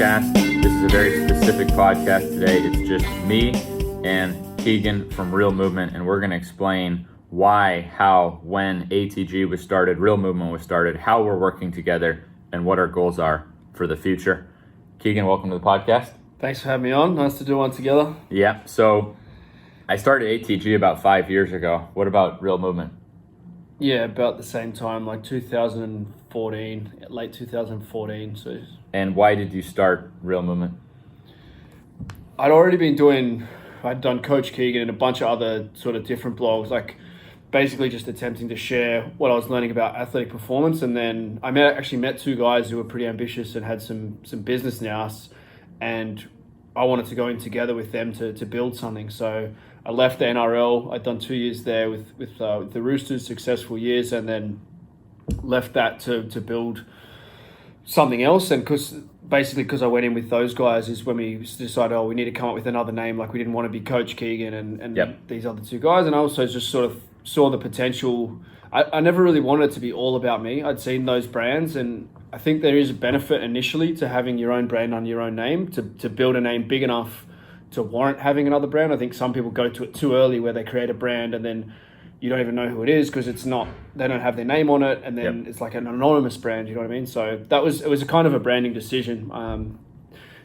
podcast. This is a very specific podcast today. It's just me and Keegan from Real Movement, and we're going to explain why, how, when ATG was started, Real Movement was started, how we're working together, and what our goals are for the future. Keegan, welcome to the podcast. Thanks for having me on. Nice to do one together. Yeah, so I started ATG about 5 years ago. What about Real Movement? Yeah, about the same time, like 2014, late 2014. So, And why did you start Real Movement? I'd done Coach Keegan and a bunch of other sort of different blogs, like basically just attempting to share what I was learning about athletic performance. And then I actually met two guys who were pretty ambitious and had some business nous, and I wanted to go in together with them to build something. So I left the NRL. I'd done 2 years there with the Roosters, successful years, and then left that to build something else. And because I went in with those guys is when we decided, we need to come up with another name. Like, we didn't want to be Coach Keegan and Yep. these other two guys. And I also just sort of saw the potential. I never really wanted it to be all about me. I'd seen those brands, and I think there is a benefit initially to having your own brand on your own name, to build a name big enough to warrant having another brand. I think some people go to it too early, where they create a brand and then you don't even know who it is because they don't have their name on it, and then It's like an anonymous brand, you know what I mean? So it was a kind of a branding decision.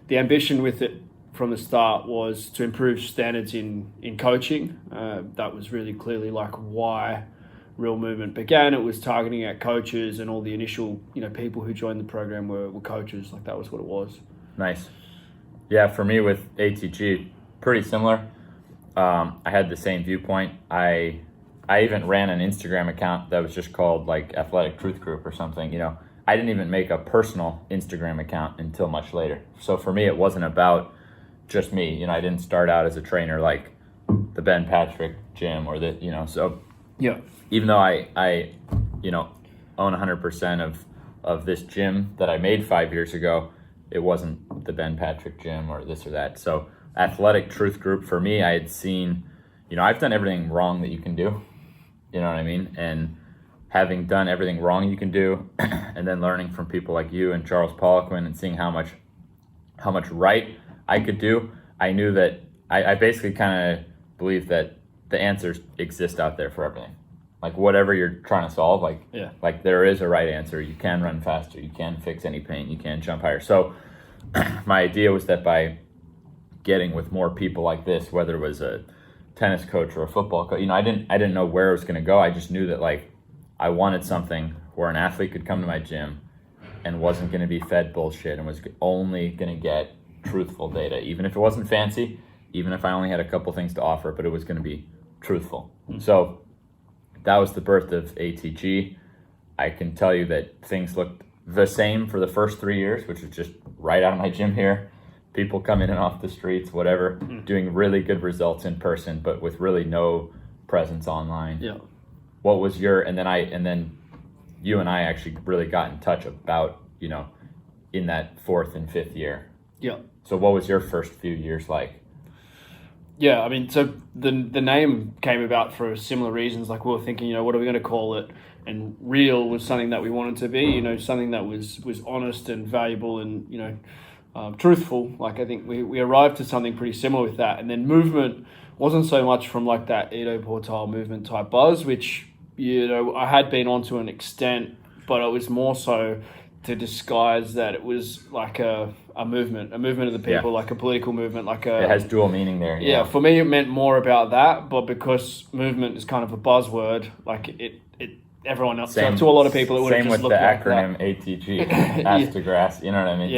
The ambition with it from the start was to improve standards in coaching. That was really clearly like why Real Movement began. It was targeting at coaches, and all the initial people who joined the program were coaches. Like, that was what it was. Nice. Yeah, for me with ATG, pretty similar. I had the same viewpoint. I even ran an Instagram account that was just called like Athletic Truth Group or something. I didn't even make a personal Instagram account until much later. So for me, it wasn't about just me. I didn't start out as a trainer like the Ben Patrick gym or so. Yeah. Even though I own 100% of this gym that I made 5 years ago, it wasn't the Ben Patrick gym or this or that. So Athletic Truth Group, for me, I had seen, I've done everything wrong that you can do. You know what I mean? And having done everything wrong you can do, and then learning from people like you and Charles Poliquin and seeing how much right I could do, I knew that I basically kind of believe that the answers exist out there for everything. Like, whatever you're trying to solve, like there is a right answer. You can run faster. You can fix any pain. You can jump higher. So my idea was that by getting with more people like this, whether it was a tennis coach or a football coach, I didn't know where it was going to go. I just knew that I wanted something where an athlete could come to my gym and wasn't going to be fed bullshit and was only going to get truthful data, even if it wasn't fancy, even if I only had a couple things to offer, but it was going to be truthful. Mm-hmm. So that was the birth of ATG. I can tell you that things looked the same for the first 3 years, which was just right out of my gym here. People come in and off the streets, whatever, doing really good results in person, but with really no presence online. Yeah. What was and then you and I actually really got in touch about, in that fourth and fifth year. Yeah. So what was your first few years like? Yeah, I mean, so the name came about for similar reasons. Like, we were thinking, what are we going to call it? And Real was something that we wanted to be, something that was honest and valuable and, truthful. Like, I think we arrived to something pretty similar with that. And then Movement wasn't so much from like that Edo Portal movement type buzz, which, I had been on to an extent, but it was more so to disguise that it was like a movement of the people, like a political movement, it has dual meaning there. Yeah, for me it meant more about that, but because movement is kind of a buzzword, like it everyone else, to a lot of people it would have just looked like that. Same with the acronym ATG, ass to grass, you know what I mean?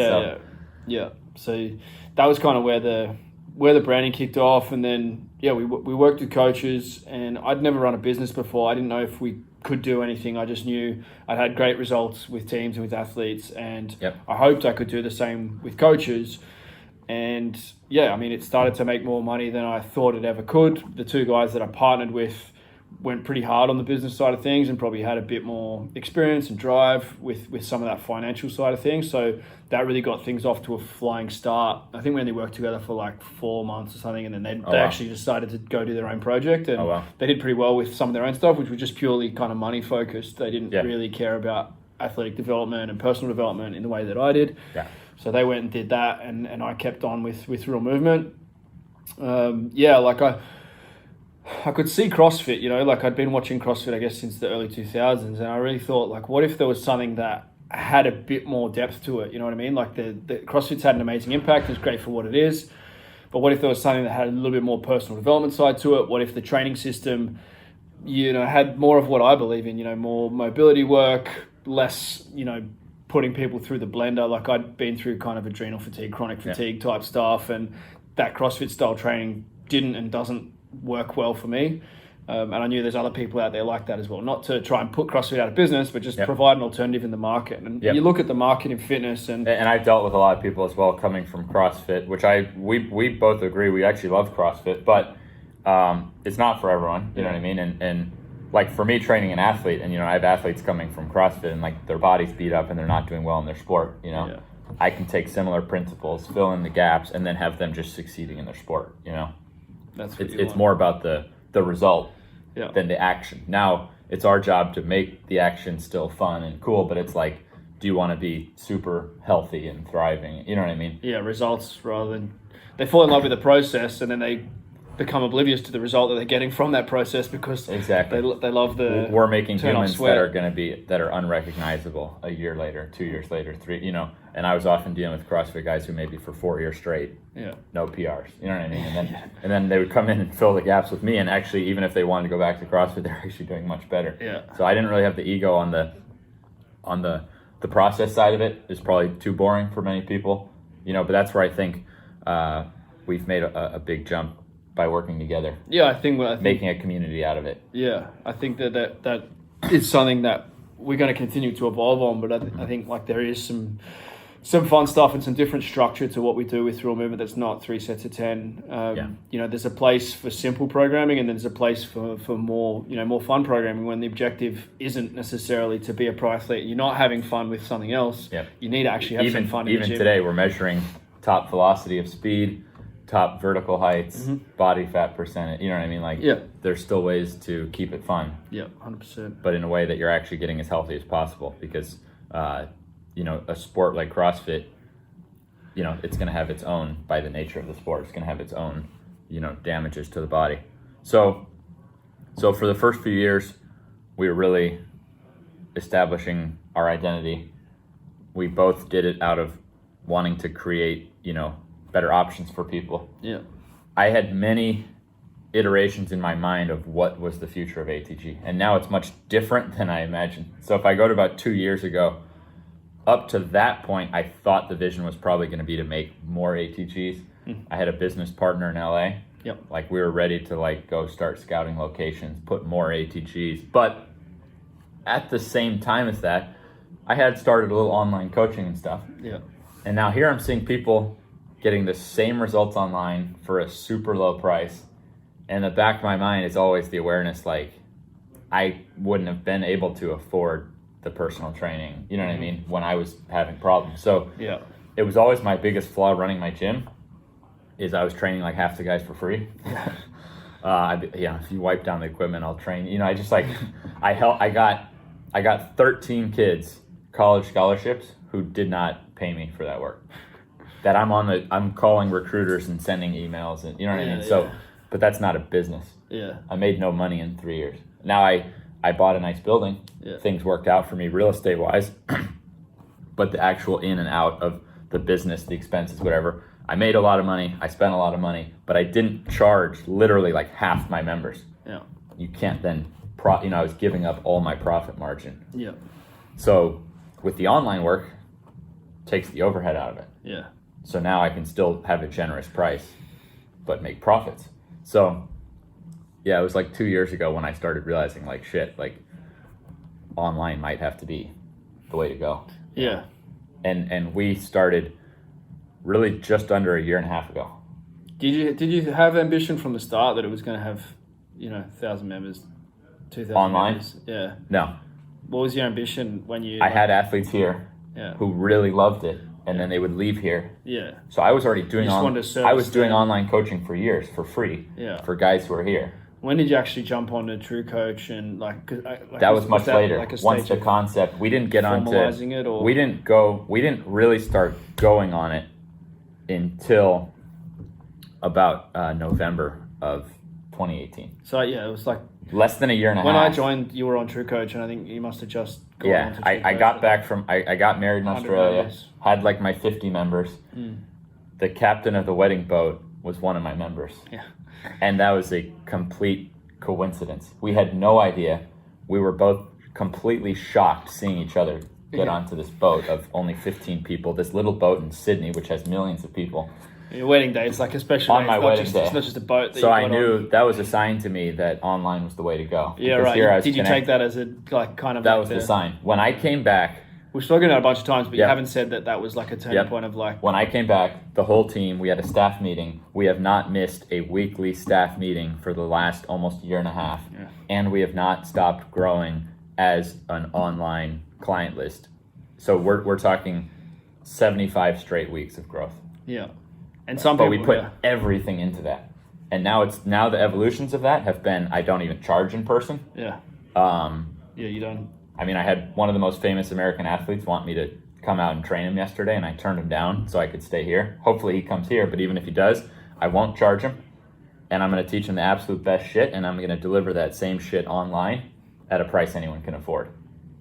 Yeah. So that was kind of where the branding kicked off, and then we worked with coaches, and I'd never run a business before. I didn't know if we could do anything. I just knew I'd had great results with teams and with athletes, and I hoped I could do the same with coaches. And it started to make more money than I thought it ever could. The two guys that I partnered with went pretty hard on the business side of things and probably had a bit more experience and drive with some of that financial side of things. So that really got things off to a flying start. I think we only worked together for like 4 months or something, and then they actually decided to go do their own project, and they did pretty well with some of their own stuff, which was just purely kind of money focused. They didn't really care about athletic development and personal development in the way that I did. So they went and did that, and I kept on with Real Movement. Like I could see CrossFit, like I'd been watching CrossFit, I guess, since the early 2000s, and I really thought, like, what if there was something that had a bit more depth to it? You know what I mean? Like the CrossFit's had an amazing impact. It's great for what it is. But what if there was something that had a little bit more personal development side to it? What if the training system, had more of what I believe in, more mobility work, less, putting people through the blender. Like I'd been through kind of adrenal fatigue, chronic fatigue type stuff, and that CrossFit style training didn't and doesn't work well for me. And I knew there's other people out there like that as well. Not to try and put CrossFit out of business, but just provide an alternative in the market. And you look at the market in fitness, and I've dealt with a lot of people as well coming from CrossFit, which we both agree we actually love CrossFit, but it's not for everyone. You know what I mean? And like for me, training an athlete, and I have athletes coming from CrossFit, and like their body's beat up and they're not doing well in their sport. I can take similar principles, fill in the gaps, and then have them just succeeding in their sport. It's more about the result than the action. Now it's our job to make the action still fun and cool, but it's like, do you want to be super healthy and thriving? You know what I mean? Yeah, results rather than they fall in love with the process and then they become oblivious to the result that they're getting from that process because they love the we're making humans that are unrecognizable a year later, 2 years later, 3. And I was often dealing with CrossFit guys who maybe for 4 years straight, no PRs. You know what I mean? And then they would come in and fill the gaps with me. And actually, even if they wanted to go back to CrossFit, they're actually doing much better. Yeah. So I didn't really have the ego on the process side of it. It's probably too boring for many people, but that's where I think we've made a big jump by working together. Yeah, I think making a community out of it. Yeah, I think that is something that we're going to continue to evolve on. But I think like there is some fun stuff and some different structure to what we do with Real Movement that's not 3 sets of 10. There's a place for simple programming, and then there's a place for more more fun programming when the objective isn't necessarily to be a pro athlete. You're not having fun with something else. Yep. You need to actually have some fun in the gym. Even today, we're measuring top velocity of speed, top vertical heights, body fat percentage. You know what I mean? Like, there's still ways to keep it fun. Yeah, 100%. But in a way that you're actually getting as healthy as possible, because a sport like CrossFit, it's going to have its own, by the nature of the sport, it's going to have its own, damages to the body. So for the first few years, we were really establishing our identity. We both did it out of wanting to create, better options for people. Yeah. I had many iterations in my mind of what was the future of ATG, and now it's much different than I imagined. So if I go to about 2 years ago, up to that point, I thought the vision was probably going to be to make more ATGs. I had a business partner in LA. Yep. Like we were ready to go start scouting locations, put more ATGs. But at the same time as that, I had started a little online coaching and stuff. Yeah. And now here I'm seeing people getting the same results online for a super low price. And the back of my mind is always the awareness, like, I wouldn't have been able to afford the personal training, you know what I mean, when I was having problems. So it was always my biggest flaw running my gym, is I was training like half the guys for free. If you wipe down the equipment, I'll train. I just I got 13 kids college scholarships who did not pay me for that work. That I'm calling recruiters and sending emails, and you know what I mean. So, but that's not a business. Yeah. I made no money in 3 years. Now I bought a nice building. Yeah. Things worked out for me real estate wise, but the actual in and out of the business, the expenses, whatever, I made a lot of money. I spent a lot of money, but I didn't charge literally like half my members. Yeah. You can't then I was giving up all my profit margin. Yeah. So with the online work, takes the overhead out of it. Yeah. So now I can still have a generous price, but make profits. So yeah, it was like 2 years ago when I started realizing like shit, like online might have to be the way to go. Yeah. And we started really just under a year and a half ago. Did you have ambition from the start that it was going to have, 1,000 members, 2,000 online? members? Yeah. No. What was your ambition when you... I had athletes here who really loved it, and then they would leave here. Yeah. So I was already doing online coaching for years for free for guys who are here. When did you actually jump on to True Coach and that was much later. Like a Once stage the of concept, we didn't get onto formalizing it, or we didn't really start going on it until about November of 2018. so yeah, it was like Less than a year and a when half. I joined, you were on True Coach, and I think you must have just gone on Yeah, to True I Coach. got back from I got married in 100 Australia. members. Had like my 50 members. The captain of the wedding boat was one of my members. Yeah. And that was a complete coincidence. We had no idea. We were both completely shocked seeing each other get onto this boat of only 15 people, this little boat in Sydney, which has millions of people. Your wedding day, it's like a special On day. my It's not wedding just, day. It's not just a boat that So you I got knew on. that was a sign to me that online was the way to go. Yeah, Because right. here I was Did you take connected. that as a kind of That like was the sign. When I came back, We've spoken about it a bunch of times, but you Yep. haven't said that was like a turning Yep. point of like. when I came back, the whole team, we had a staff meeting. We have not missed a weekly staff meeting for the last almost year and a half. Yeah. And we have not stopped growing as an online client list. So we're talking 75 straight weeks of growth. Yeah, and some But people. we put yeah. everything into that. And now the evolutions of that have been, I don't even charge in person. Yeah. Yeah, you don't. I mean, I had one of the most famous American athletes want me to come out and train him yesterday, and I turned him down so I could stay here. Hopefully he comes here, but even if he does, I won't charge him. And I'm going to teach him the absolute best shit, and I'm going to deliver that same shit online at a price anyone can afford.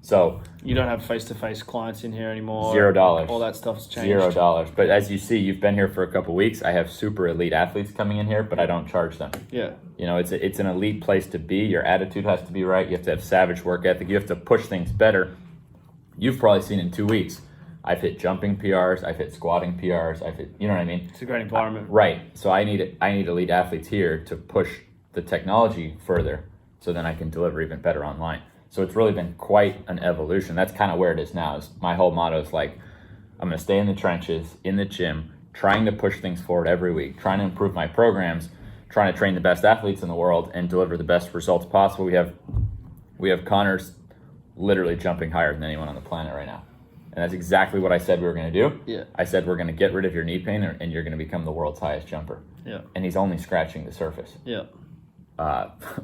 So You don't have face-to-face clients in here anymore. $0. All that stuff's changed. $0. But as you see, you've been here for a couple weeks. I have super elite athletes coming in here, but I don't charge them. Yeah. You know, it's an elite place to be. Your attitude has to be right. You have to have savage work ethic. You have to push things better. You've probably seen in 2 weeks, I've hit jumping PRs, I've hit squatting PRs, I've hit, you know what I mean? It's a great environment. Right. So I need elite athletes here to push the technology further so then I can deliver even better online. So it's really been quite an evolution. That's kind of where it is now. Is my whole motto is like, I'm going to stay in the trenches, in the gym, trying to push things forward every week, trying to improve my programs, trying to train the best athletes in the world and deliver the best results possible. We have Connor's literally jumping higher than anyone on the planet right now. And that's exactly what I said we were going to do. Yeah. I said we're going to get rid of your knee pain and you're going to become the world's highest jumper. Yeah. And he's only scratching the surface. Yeah.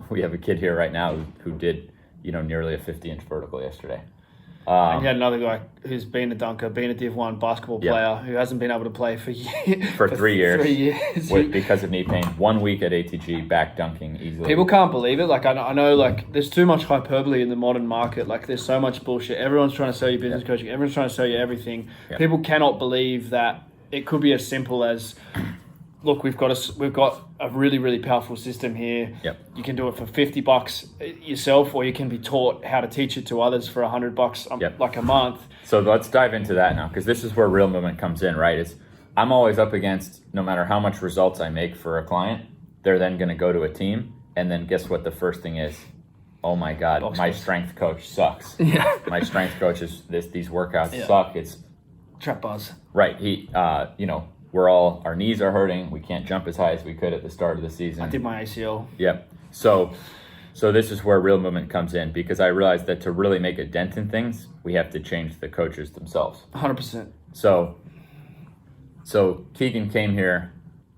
We have a kid here right now who did, nearly a 50-inch vertical yesterday. And you had another guy who's been a dunker, been a Div 1 basketball Yep. player who hasn't been able to play for years. For 3 years. 3 years. Because of knee pain. 1 week at ATG, back dunking easily. People can't believe it. Like, I know, like, there's too much hyperbole in the modern market. Like, there's so much bullshit. Everyone's trying to sell you business coaching. Everyone's trying to sell you everything. Yep. People cannot believe that it could be as simple as, look, we've got a really, really powerful system here. Yep. You can do it for $50 yourself, or you can be taught how to teach it to others for $100 Yep. like a month. So let's dive into that now, because this is where real movement comes in, right? Is I'm always up against, no matter how much results I make for a client, they're then going to go to a team, and then guess what the first thing is? Oh my God, Box my press. strength coach sucks. Yeah. My strength coach is these workouts Yeah. suck. It's Trap bars. right. Our knees are hurting. We can't jump as high as we could at the start of the season. I did my ACL. Yep. So this is where real movement comes in, because I realized that to really make a dent in things, we have to change the coaches themselves. 100%. So Keegan came here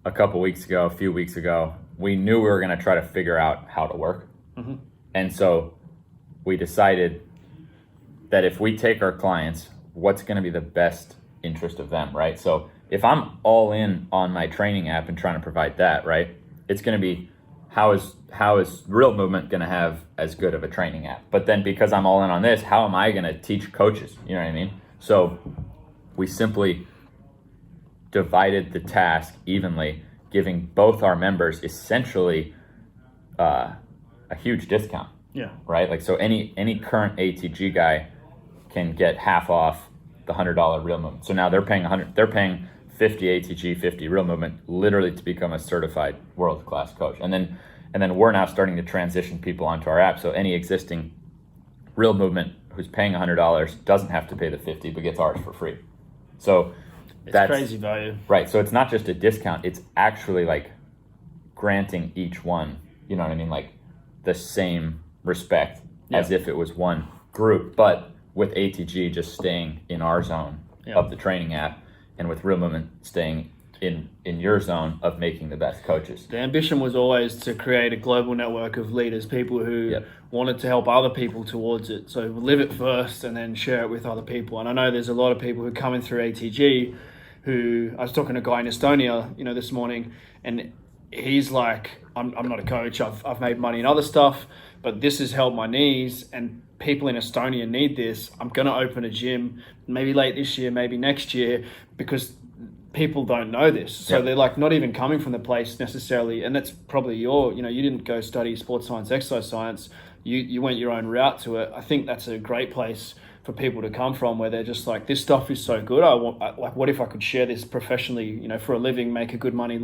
a few weeks ago. We knew we were going to try to figure out how to work. Mm-hmm. And so we decided that if we take our clients, what's going to be the best interest of them, right? So if I'm all in on my training app and trying to provide that, right, it's going to be how is real movement going to have as good of a training app? But then because I'm all in on this, how am I going to teach coaches? You know what I mean? So we simply divided the task evenly, giving both our members essentially a huge discount. Yeah. Right? Like, so any current ATG guy can get half off the $100 real movement. So now they're paying 50 ATG, 50 real movement, literally to become a certified world-class coach. And then we're now starting to transition people onto our app. So any existing real movement who's paying $100 doesn't have to pay the 50, but gets ours for free. So It's crazy value. Right. So it's not just a discount. It's actually like granting each one, you know what I mean? Like the same respect as if it was one group, but with ATG just staying in our zone of the training app, and with real movement staying in your zone of making the best coaches. The ambition was always to create a global network of leaders, people who wanted to help other people towards it. So live it first and then share it with other people. And I know there's a lot of people who come in through ATG who, I was talking to a guy in Estonia, this morning, and he's like, I'm not a coach. I've made money in other stuff, but this has helped my knees, and people in Estonia need this. I'm going to open a gym maybe late this year, maybe next year, because people don't know this. So they're like not even coming from the place necessarily. And that's probably you didn't go study sports science, exercise science. You went your own route to it. I think that's a great place for people to come from, where they're just like, this stuff is so good. What if I could share this professionally, for a living, make a good money,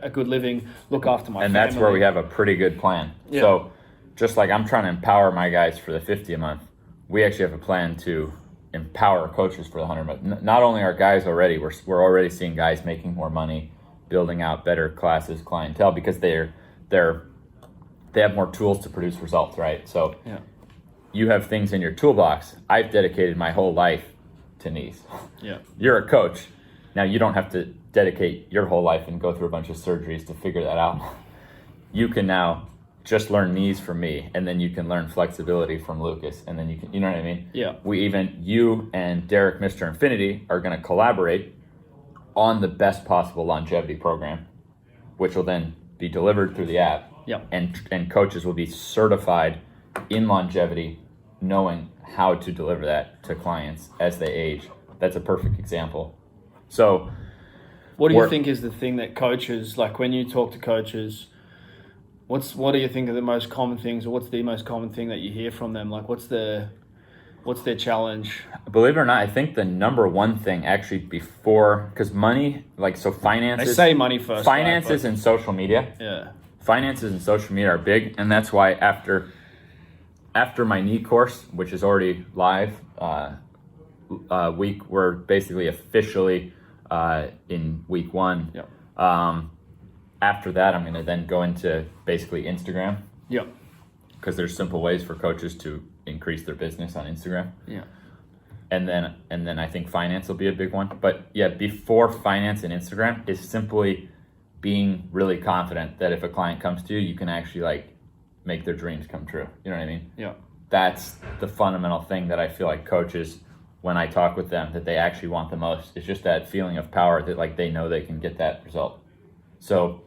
a good living, look after my family. And that's where we have a pretty good plan. Yeah. So just like I'm trying to empower my guys for the 50 a month, we actually have a plan to empower coaches for the 100 a month. Not only are guys already, we're already seeing guys making more money, building out better classes, clientele, because they have more tools to produce results, right? So you have things in your toolbox. I've dedicated my whole life to knees. Yeah. You're a coach. Now you don't have to dedicate your whole life and go through a bunch of surgeries to figure that out. You can now just learn knees from me, and then you can learn flexibility from Lucas, and then you know what I mean? Yeah. You and Derek, Mr. Infinity, are going to collaborate on the best possible longevity program, which will then be delivered through the app. Yeah. And coaches will be certified in longevity, knowing how to deliver that to clients as they age. That's a perfect example. So what do you think is the thing that coaches, like when you talk to coaches, what do you think are the most common things, or what's the most common thing that you hear from them? Like what's their challenge? Believe it or not, I think the number one thing actually because money, finances. They say money first. Finances and social media. Yeah. Finances and social media are big, and that's why after my knee course, which is already live, we're basically officially in week 1. Yep. After that, I'm going to then go into basically Instagram. Yep. Because there's simple ways for coaches to increase their business on Instagram. Yeah. And then I think finance will be a big one. But yeah, before finance and Instagram is simply being really confident that if a client comes to you, you can actually make their dreams come true. You know what I mean? Yeah. That's the fundamental thing that I feel like coaches, when I talk with them, that they actually want the most. It's just that feeling of power that they know they can get that result. So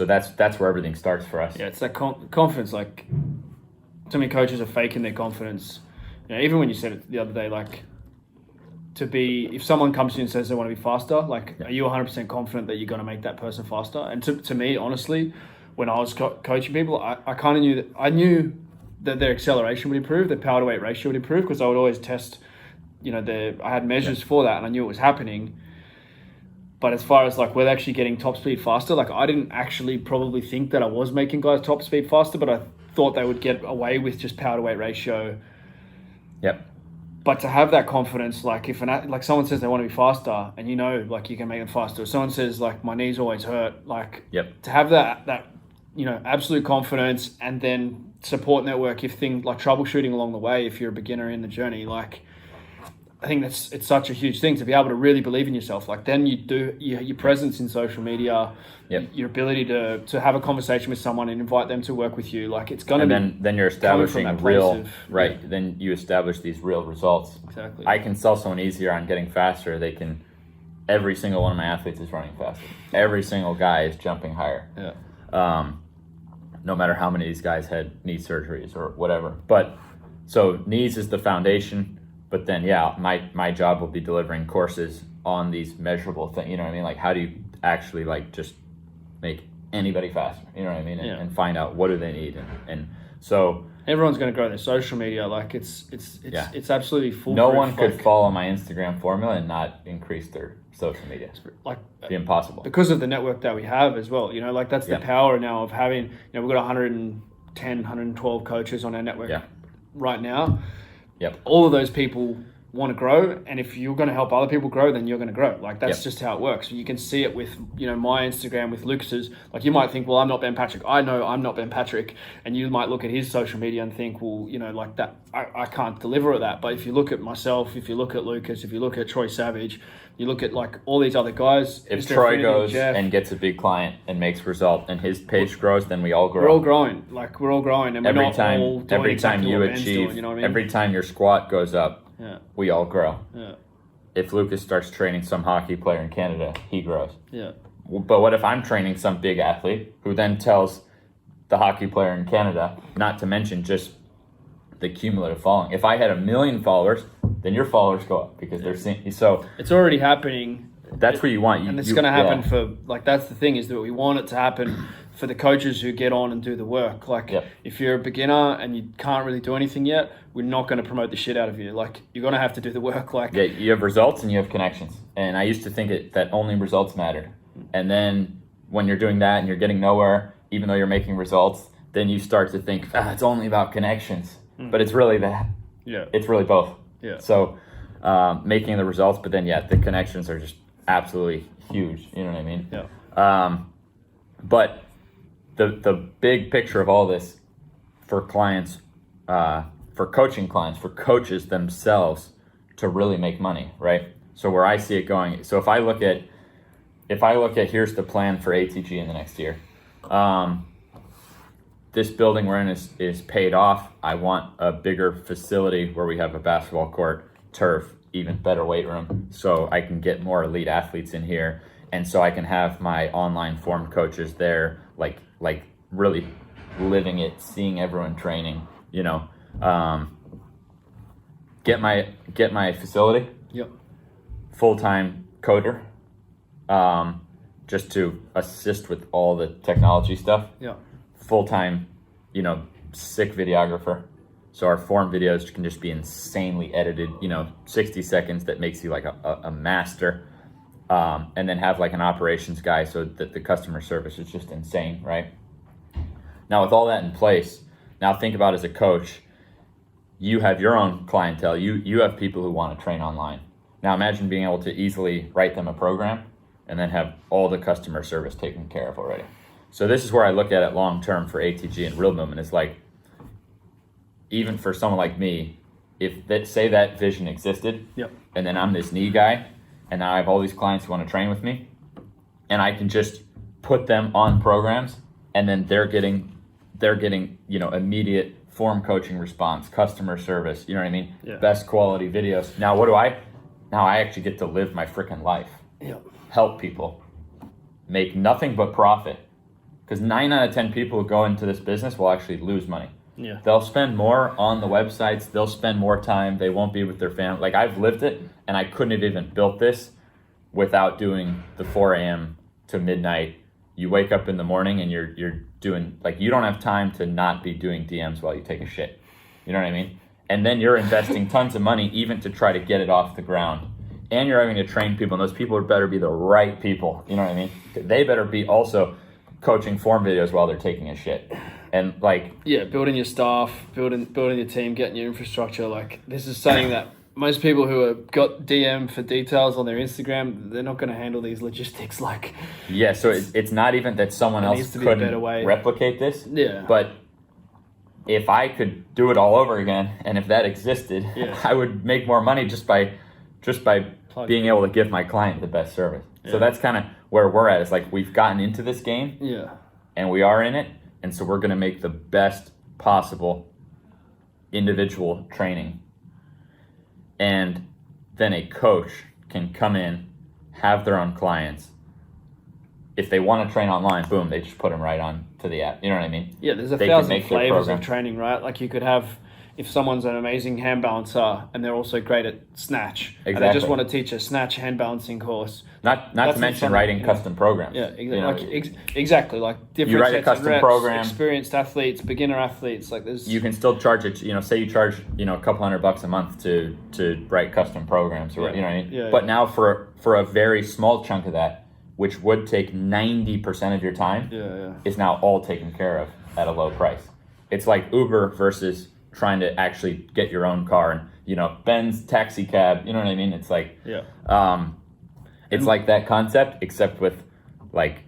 that's where everything starts for us. Yeah, it's that confidence. Like, so many coaches are faking their confidence. Even when you said it the other day, if someone comes to you and says they want to be faster, are you 100% confident that you're going to make that person faster? And to me, honestly, when I was coaching people, I kind of knew that their acceleration would improve, their power to weight ratio would improve, because I would always test, I had measures for that, and I knew it was happening. But as far as whether actually getting top speed faster, I didn't actually probably think that I was making guys top speed faster, but I thought they would get away with just power to weight ratio. Yep. But to have that confidence, if someone says they want to be faster, and you can make them faster, or someone says my knees always hurt, yep. To have that absolute confidence, and then support network if things troubleshooting along the way, if you're a beginner in the journey, I think it's such a huge thing to be able to really believe in yourself. Then your presence in social media, yep. Your ability to have a conversation with someone and invite them to work with you. It's going to be. Then you're establishing right. Yeah. Then you establish these real results. Exactly. I can sell someone easier on getting faster. Every single one of my athletes is running faster. Every single guy is jumping higher. Yeah. No matter how many of these guys had knee surgeries or whatever. But so knees is the foundation. But then, my job will be delivering courses on these measurable things. You know what I mean? How do you actually just make anybody faster? You know what I mean? And find out what do they need. And so everyone's going to grow their social media. It's absolutely full. No one could follow my Instagram formula and not increase their social media. It'd be impossible. Because of the network that we have as well. That's the power now of having, we've got 110, 112 coaches on our network right now. Yep. All of those people want to grow, and if you're going to help other people grow, then you're going to grow. Like that's Yep. just how it works. You can see it with my Instagram, with Lucas's. Like you might think, well, I'm not Ben Patrick. I know I'm not Ben Patrick, and you might look at his social media and think, well, like that, I can't deliver at that. But if you look at myself, if you look at Lucas, if you look at Troy Savage, you look at like all these other guys. If Mr. Troy Affinity, goes Jeff, and gets a big client and makes result, and his page grows, then we all grow. we're all growing. Like we're all growing, and we're every not all time, doing every exactly time you what Ben's achieve, doing, you know what I mean? every time your squat goes up, Yeah. we all grow. Yeah. If Lucas starts training some hockey player in Canada, he grows. Yeah. But what if I'm training some big athlete who then tells the hockey player in Canada, not to mention just the cumulative following? If I had 1 million followers, then your followers go up because they're seeing. So It's already happening. that's what you want. And it's going to happen for, like, that's the thing, is that we want it to happen for the coaches who get on and do the work. Like, Yep. if you're a beginner and you can't really do anything yet, we're not going to promote the shit out of you. Like, you're going to have to do the work. Like, Yeah, you have results and you have connections. And I used to think that only results mattered. And then when you're doing that and you're getting nowhere, even though you're making results, then you start to think, it's only about connections. But it's really that. yeah. It's really both. Yeah. So making the results, but then, the connections are just absolutely huge. You know what I mean? Yeah. But the big picture of all this for clients, for coaching clients, for coaches themselves to really make money, right? So where I see it going, so if I look at here's the plan for ATG in the next year. This building we're in is paid off. I want a bigger facility where we have a basketball court, turf, even better weight room, so I can get more elite athletes in here, and so I can have my online form coaches there, like really living it, seeing everyone training. Get my facility. Yep. Full-time coder, just to assist with all the technology stuff. Yeah. Full-time, sick videographer. So our form videos can just be insanely edited, 60 seconds that makes you like a master. And then have like an operations guy so that the customer service is just insane, right? Now with all that in place, now think about as a coach, you have your own clientele. You have people who want to train online. Now imagine being able to easily write them a program and then have all the customer service taken care of already. So this is where I look at it long term for ATG and Real Movement. Is like, even for someone like me, if say that vision existed, Yep. and then I'm this knee guy, and now I have all these clients who want to train with me, and I can just put them on programs, and then they're getting immediate form coaching response, customer service, you know what I mean? Yeah. Best quality videos. Now what do I? Now I actually get to live my freaking life. Yep. Help people. Make nothing but profit. Because 9 out of 10 people who go into this business will actually lose money. Yeah. They'll spend more on the websites. They'll spend more time. They won't be with their family. Like, I've lived it, and I couldn't have even built this without doing the 4 a.m. to midnight. You wake up in the morning and you're doing, like, you don't have time to not be doing DMs while you take a shit. You know what I mean? And then you're investing tons of money even to try to get it off the ground. And you're having to train people, and those people better be the right people. You know what I mean? They better be also coaching form videos while they're taking a shit. And building your staff, building your team, getting your infrastructure. Like, this is something that most people who have got DM for details on their Instagram, they're not going to handle these logistics. Like, so it's not even that someone else couldn't replicate this. Yeah. But if I could do it all over again, and if that existed, I would make more money just by being able to give my client the best service. Yeah. So that's kind of where we're at. It's like, we've gotten into this game, and we are in it. And so we're going to make the best possible individual training. And then a coach can come in, have their own clients. If they want to train online, boom, they just put them right on to the app. You know what I mean? Yeah, there's a thousand flavors of training, right? Like, you could have, if someone's an amazing hand balancer and they're also great at snatch, and they just want to teach a snatch hand balancing course. Not to mention writing custom programs. Yeah, exactly. Exactly. Like, different you write sets a custom of reps, program. Experienced athletes, beginner athletes. Like, there's. You can still charge it. Say you charge a couple $100 a month to write custom programs, or you know what I mean. Yeah, but now for a very small chunk of that, which would take 90% of your time, is now all taken care of at a low price. It's like Uber versus trying to actually get your own car, and Ben's taxi cab. You know what I mean? It's like, Yeah. it's like that concept, except with like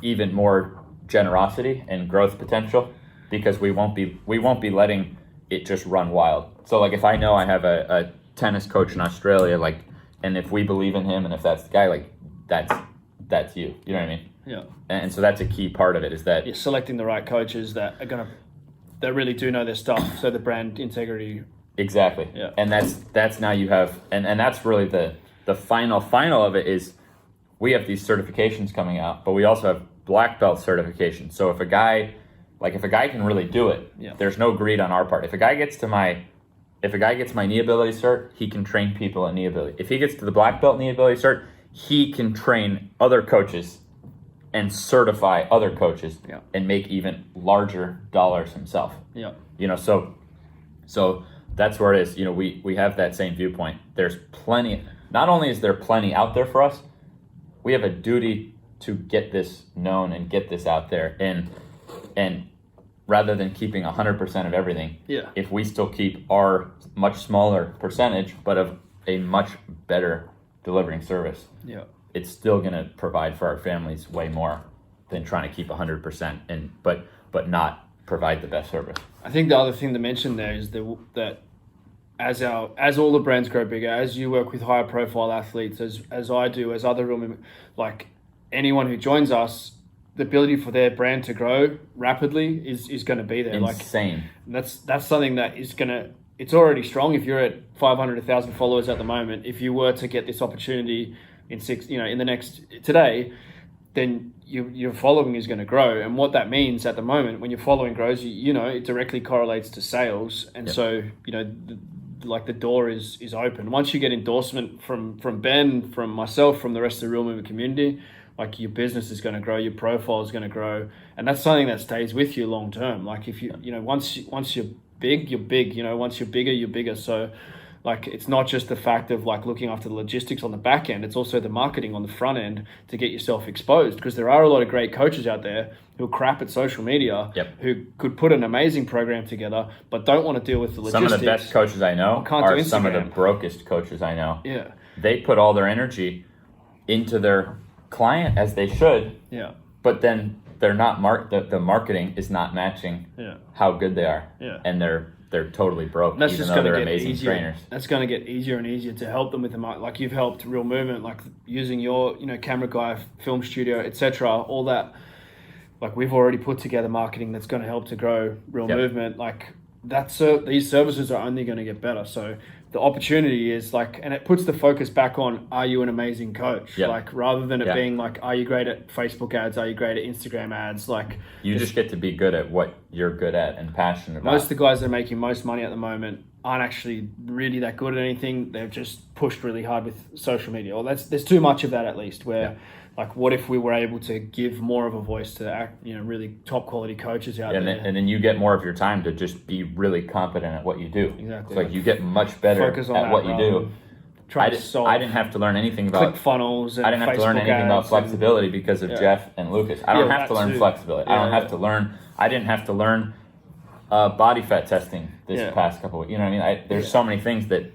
even more generosity and growth potential, because we won't be letting it just run wild. So like if I know I have a tennis coach in Australia, like, and if we believe in him and if that's the guy, like that's you. You know what I mean? Yeah. And so that's a key part of it, is that You're selecting the right coaches that really do know their stuff. So the brand integrity. exactly. Yeah. And that's now you have, and that's really the final of it is we have these certifications coming out, but we also have black belt certification. So if a guy can really do it, Yeah. there's no greed on our part. If a guy gets my knee ability cert, he can train people at knee ability. If he gets to the black belt knee ability cert, he can train other coaches and certify other coaches, Yeah. and make even larger dollars himself. Yeah. So that's where it is. We have that same viewpoint. There's plenty. Not only is there plenty out there for us, we have a duty to get this known and get this out there. And rather than keeping 100% of everything, Yeah. if we still keep our much smaller percentage, but of a much better delivering service, Yeah. it's still going to provide for our families way more than trying to keep 100% but not provide the best service. I think the other thing to mention there is that as all the brands grow bigger, as you work with higher profile athletes, as I do, as other women, like anyone who joins us, the ability for their brand to grow rapidly is going to be there. Insane. Like that's something that is going to. It's already strong. If you're at 500, 1,000 followers at the moment, if you were to get this opportunity in the next today, then your following is going to grow. And what that means at the moment, when your following grows, it directly correlates to sales. And Yep. so, the door is open. Once you get endorsement from Ben, from myself, from the rest of the Real Movement community, like your business is going to grow, your profile is going to grow. And that's something that stays with you long term. Like if once you're big, you're big. Once you're bigger, you're bigger. So like it's not just the fact of like looking after the logistics on the back end, it's also the marketing on the front end to get yourself exposed, because there are a lot of great coaches out there who are crap at social media, Yep. who could put an amazing program together but don't want to deal with the logistics. Some of the best coaches I know Can't do are some of the Instagram. brokest coaches I know. Yeah. They put all their energy into their client, as they should, Yeah. but then they're not the marketing is not matching Yeah. how good they are. Yeah. And they're totally broke, And that's even just though going to they're get amazing easier. trainers. That's going to get easier and easier to help them with the market. Like you've helped Real Movement, like using your, camera guy, film studio, etc. All that. Like we've already put together marketing that's going to help to grow Real Yep. Movement. Like these services are only going to get better. So the opportunity is like, and it puts the focus back on, are you an amazing coach? Yep. Like rather than it Yep. being like, are you great at Facebook ads? Are you great at Instagram ads? Like You just get to be good at what you're good at and passionate about. most of the guys that are making most money at the moment aren't actually really that good at anything. They've just pushed really hard with social media. Or there's too much of that, at least, where like what if we were able to give more of a voice to really top quality coaches out and there. then you get more of your time to just be really competent at what you do. Exactly. It's like you get much better Focus on at that what you rather do. than trying to solve I didn't have to learn anything about ClickFunnels and I didn't have to learn Facebook anything about ads flexibility because of Yeah. Jeff and Lucas. I don't Yeah, have to that learn too. flexibility. I Yeah, don't have yeah. to learn. I didn't have to learn body fat testing this Yeah. past couple of, you know what I mean? There's so many things that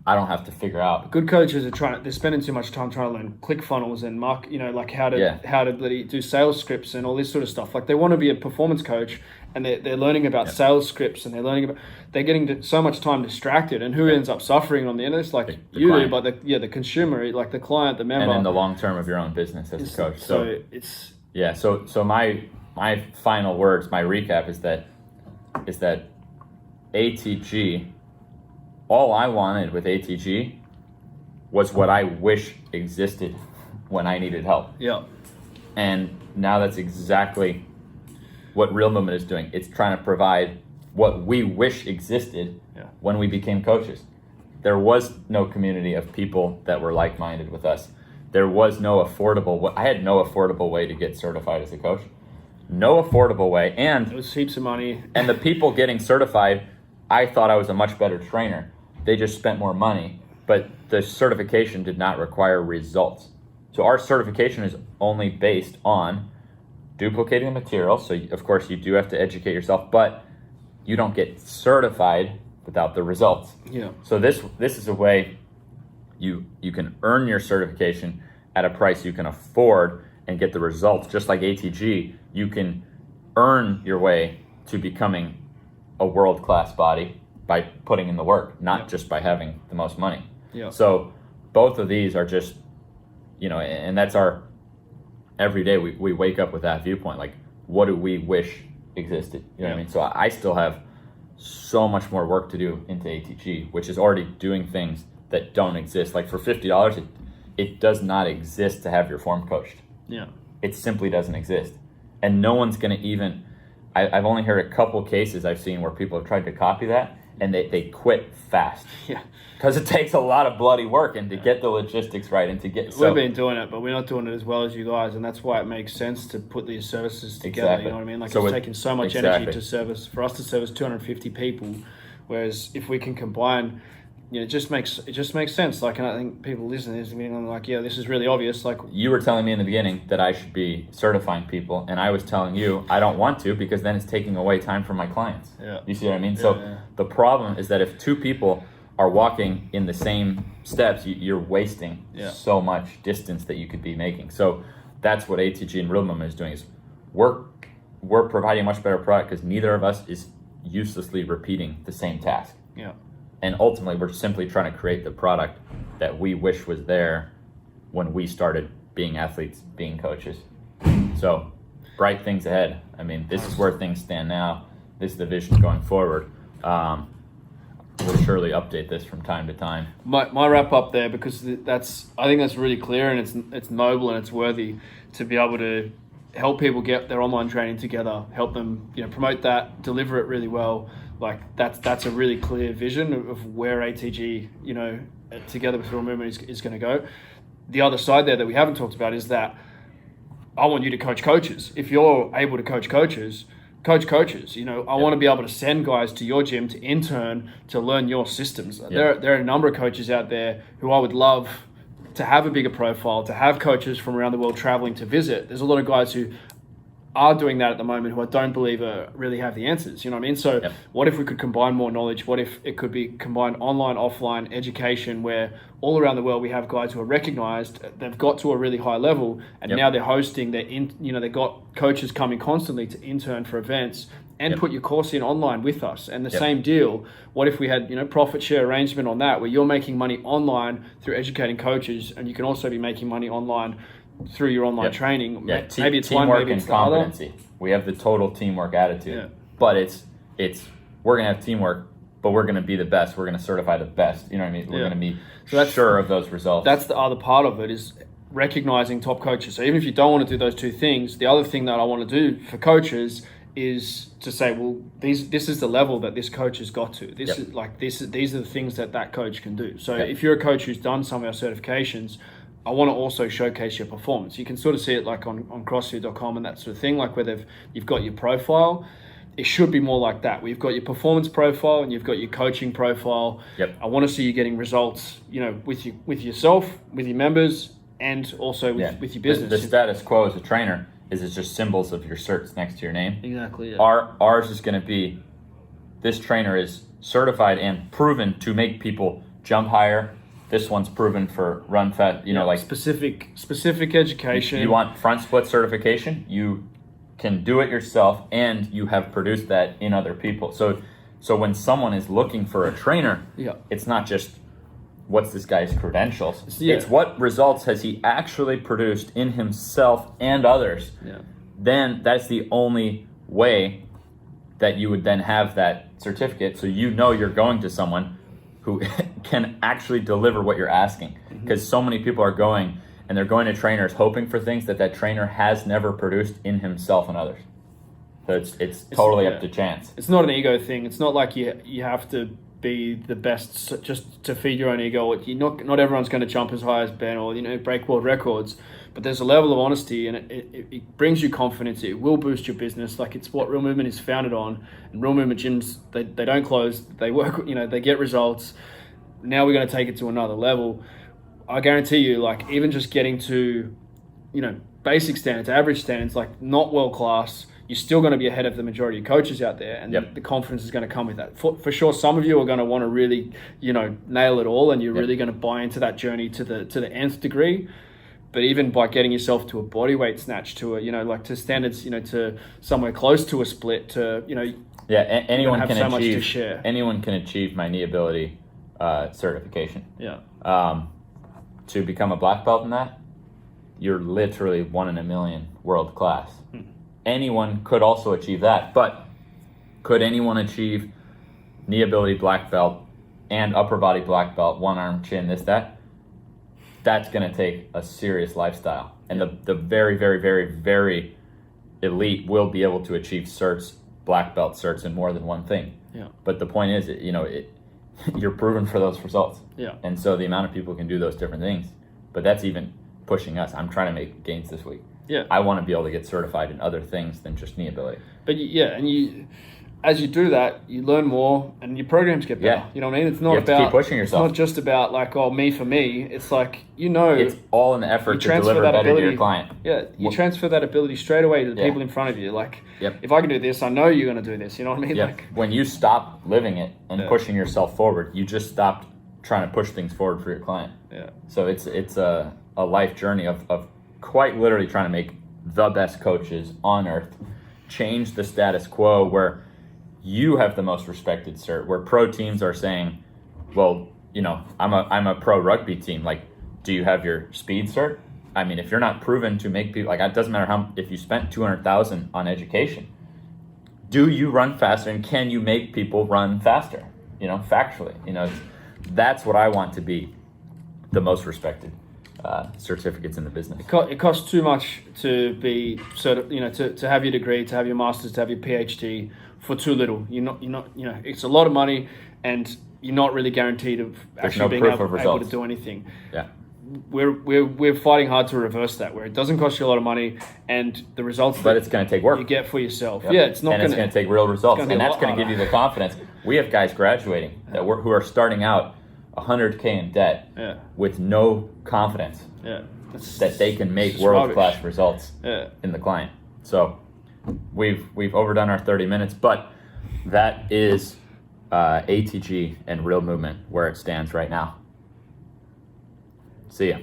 I don't have to figure out. Good coaches are they're spending too much time trying to learn ClickFunnels and like how to bloody do sales scripts and all this sort of stuff. Like they want to be a performance coach and they're learning about sales scripts and they're getting so much time distracted, and who ends up suffering on the end of this? Like The you do, client. but the consumer, like the client, the member. And in the long term of your own business as a coach. So it's Yeah, so my final words, my recap is that ATG, all I wanted with ATG was what I wish existed when I needed help. yeah. And now that's exactly what Real Movement is doing. It's trying to provide what we wish existed when we became coaches. There was no community of people that were like-minded with us. There was no I had no affordable way to get certified as a coach. No affordable way. It was heaps of money. And the people getting certified, I thought I was a much better trainer. They just spent more money, but the certification did not require results. So our certification is only based on duplicating the material. So of course you do have to educate yourself, but you don't get certified without the results. Yeah. So this is a way you can earn your certification at a price you can afford and get the results. Just like ATG, you can earn your way to becoming a world-class body by putting in the work, not just by having the most money. Yeah. So both of these are just, and that's our every day we wake up with that viewpoint. Like, what do we wish existed? You know what I mean? So I still have so much more work to do into ATG, which is already doing things that don't exist. Like for $50, it does not exist to have your form coached. Yeah. It simply doesn't exist. And no one's going to even, I've only heard a couple cases I've seen where people have tried to copy that and they quit fast. Yeah. Because it takes a lot of bloody work and to get the logistics right and to get... We've been doing it, but we're not doing it as well as you guys, and that's why it makes sense to put these services together. Exactly. You know what I mean? Like, So it's taking so much energy for us to service 250 people, whereas if we can combine, it just makes sense. Like, and I think people listening to this being like, yeah, this is really obvious. Like, you were telling me in the beginning that I should be certifying people, and I was telling you I don't want to because then it's taking away time from my clients. Yeah. You see what I mean? So the problem is that if two people are walking in the same steps, you're wasting so much distance that you could be making. So that's what ATG and Real Movement is doing. Is we're providing a much better product because neither of us is uselessly repeating the same task. Yeah. And ultimately, we're simply trying to create the product that we wish was there when we started being athletes, being coaches. So bright things ahead. I mean, this is where things stand now. This is the vision going forward. We'll surely update this from time to time. My wrap up there, because I think that's really clear, and it's noble and it's worthy to be able to help people get their online training together, help them promote that, deliver it really well. Like that's a really clear vision of where ATG together with Real Movement is going to go. The other side there that we haven't talked about is that I want you to coach coaches. If you're able to coach coaches. I want to be able to send guys to your gym to intern to learn your systems. There are a number of coaches out there who I would love to have a bigger profile, to have coaches from around the world traveling to visit. There's a lot of guys who are doing that at the moment who I don't believe really have the answers. You know what I mean? So what if we could combine more knowledge? What if it could be combined online, offline education, where all around the world we have guys who are recognized, they've got to a really high level, and now they're hosting, they've got coaches coming constantly to intern for events and put your course in online with us. And the same deal, what if we had, profit share arrangement on that, where you're making money online through educating coaches, and you can also be making money online through your online training. Maybe it's teamwork, one, maybe it's and the other. competency. We have the total teamwork attitude, but it's we're gonna have teamwork, but we're gonna be the best. We're gonna certify the best. You know what I mean? We're gonna be sure of those results. That's the other part of it, is recognizing top coaches. So even if you don't want to do those two things, the other thing that I want to do for coaches is to say, well, this is the level that this coach has got to. These are the things that coach can do. So if you're a coach who's done some of our certifications, I want to also showcase your performance. You can sort of see it like on CrossFit.com and that sort of thing, like where you've got your profile. It should be more like that. We've got your performance profile and you've got your coaching profile. I want to see you getting results, with yourself, with your members, and also with your business. The status quo as a trainer is it's just symbols of your certs next to your name. Exactly. Ours is going to be, this trainer is certified and proven to make people jump higher. This one's proven for run fat, like specific education. You want front split certification, you can do it yourself, and you have produced that in other people. So when someone is looking for a trainer, it's not just what's this guy's credentials. It's what results has he actually produced in himself and others. Then that's the only way that you would then have that certificate. So you're going to someone who can actually deliver what you're asking, because so many people are going and they're going to trainers hoping for things that trainer has never produced in himself and others. So it's totally up to chance. It's not an ego thing. It's not like you have to be the best just to feed your own ego. Not everyone's going to jump as high as Ben or break world records, but there's a level of honesty, and it brings you confidence. It will boost your business. Like, it's what Real Movement is founded on. And Real Movement gyms, they don't close. They work. They get results. Now we're going to take it to another level. I guarantee you, like, even just getting to basic standards, average standards, like not world class, you're still going to be ahead of the majority of coaches out there, and Yep. the confidence is going to come with that. For sure, some of you are going to want to really, nail it all, and you're really going to buy into that journey to the nth degree. But even by getting yourself to a body weight snatch, to to standards, to somewhere close to a split, to anyone have can so much to achieve. share. Anyone can achieve my knee ability certification. Yeah. To become a black belt in that, you're literally 1 in a million world class. Anyone could also achieve that, but could anyone achieve knee ability black belt and upper body black belt, one arm, chin, this, that? That's going to take a serious lifestyle. And the very, very, very, very elite will be able to achieve certs, black belt certs in more than one thing. Yeah. But the point is, you're proven for those results. Yeah. And so the amount of people can do those different things, but that's even pushing us. I'm trying to make gains this week. Yeah. I want to be able to get certified in other things than just knee ability. But as you do that, you learn more, and your programs get better. Yeah. You know what I mean? It's not You have to about keep pushing yourself. It's not just about me for me. It's like It's all an effort to deliver better to your client. Yeah, you transfer that ability straight away to the Yeah. people in front of you. Like, Yep. if I can do this, I know you're going to do this. You know what I mean? Yeah. Like, When you stop living it and Yeah. pushing yourself forward, you just stopped trying to push things forward for your client. yeah, So it's a life journey of quite literally trying to make the best coaches on earth, change the status quo where you have the most respected cert, where pro teams are saying, well, I'm a pro rugby team. Like, do you have your speed cert? I mean, if you're not proven to make people, like, it doesn't matter if you spent 200,000 on education, do you run faster, and can you make people run faster? Factually, that's what I want to be the most respected certificates in the business. it costs too much to be to have your degree, to have your master's, to have your PhD for too little. You're not. It's a lot of money, and you're not really guaranteed of actually no being proof of able to results. do anything. Yeah. We're fighting hard to reverse that, where it doesn't cost you a lot of money, and the results But it's going to take work. you get for yourself. Yep. Yeah, it's not and it's going to take real results, gonna be and a that's lot going to give you the confidence. We have guys graduating who are starting out $100K in debt Yeah. with no confidence Yeah. that they can make It's world class rubbish. results Yeah. in the client. So we've overdone our 30 minutes, but that is ATG and Real Movement where it stands right now. See ya.